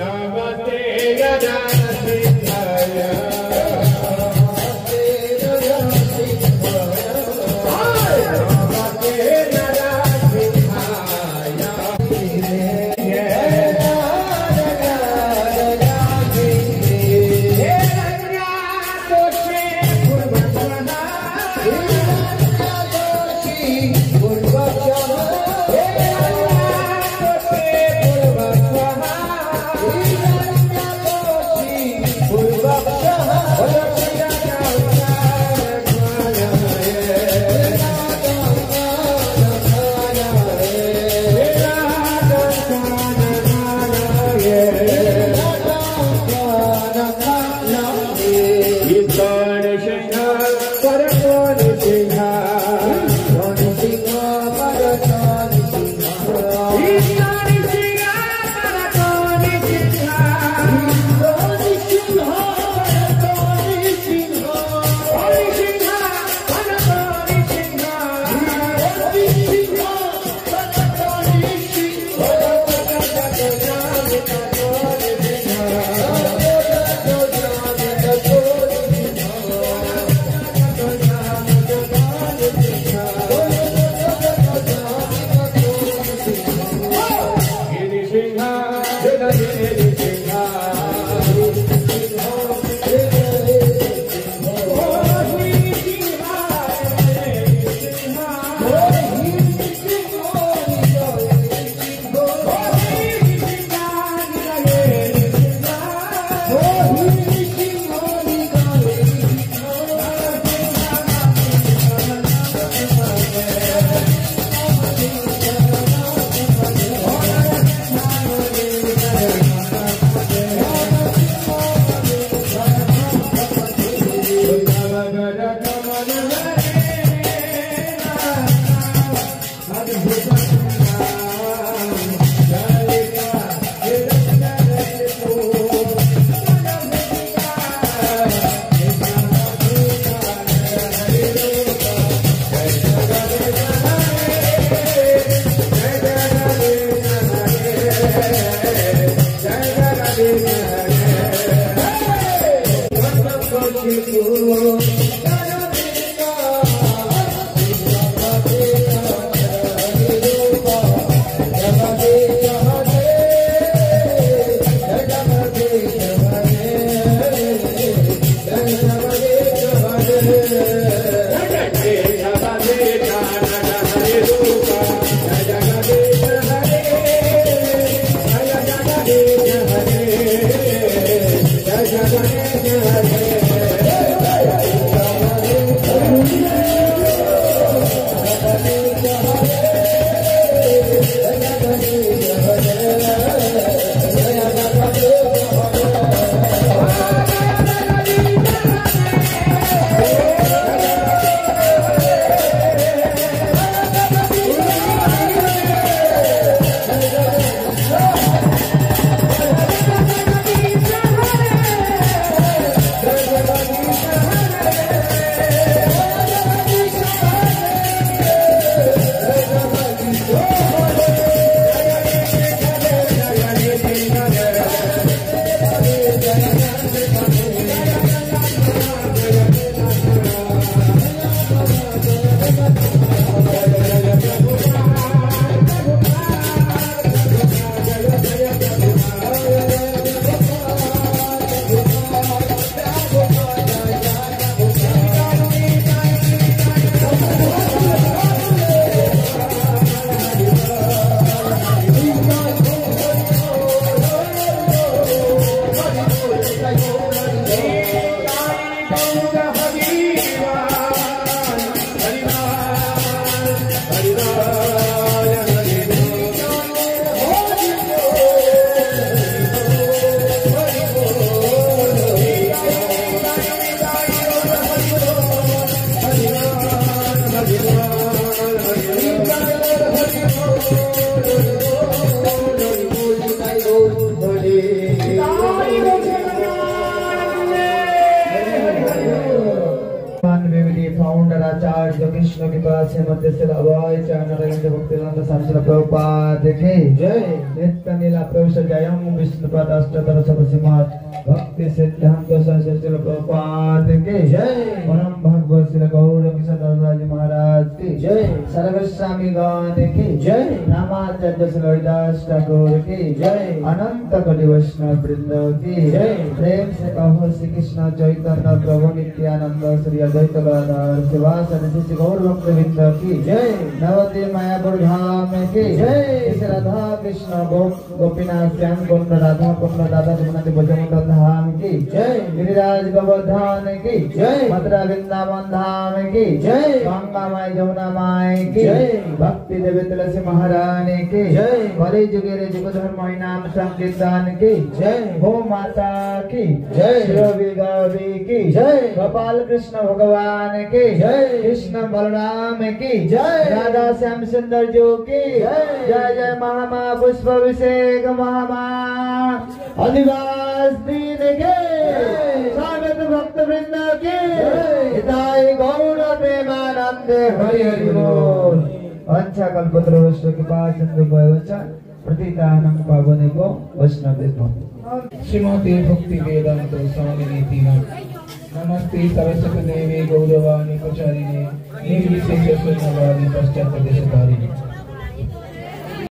Jai महाराज कृष्ण के पास से मध्य से अभय चरण भक्तिवेदांत स्वामी श्रील प्रभुपाद की जय। नित्य नीला प्रवेश जयम विष्णुपाद अष्टोत्तर शतसिंहात भक्ति सिद्धांत सरस्वती श्रील प्रभुपाद की जय। परम भगवत श्री गौर किशोर दास महाराज की जय। सर्वस्वामी गण की जय। नामाचार्य श्री हरिदास ठाकुर की जय। अनंत कोटि वैष्णव वृंद की जय। प्रेम से कहो श्री कृष्ण चैतन्य प्रभु नित्यानंद श्री अद्वैत गदाधर शिवासादि श्री गौर भक्त वृंद की जय। नवद्वीप मायापुर धाम की जय। श्री राधा कृष्ण गोपीनाथ श्याम कुंड राधा कुंड राधा जमुना ब्रजमंडल धाम की जय। गिरिराज गोवर्धन की जय। मथुरा वृंदावन धाम की जय। गंगा माई जमुना माई की जय। भक्ति देवी तुलसी महारानी की जय। बड़े जुगेरे जुग धर्म नाम संकीर्तन की जय। गो माता की जय। श्री गौरी की जय। गोपाल कृष्ण भगवान की जय। कृष्ण बलराम की जय। राधा श्याम सुंदर जो की जय। जय जय महामा पुष्प अभिषेक महामा अधिवास दीन के स्वागत भक्त वृंद के हिताय गौर प्रेमानंद हरि हरि बोल। अच्छा कल्पतरुश्च कृपा सिंधु भयवच प्रतितानं पावनेभ्यो वैष्णवेभ्यो। श्रीमते भक्ति वेदांत स्वामिनीति नमस्ते सरस्वती देवी गौरवाणी प्रचारिणे निर्विशेष शून्यवादी पश्चात देशधारिणे।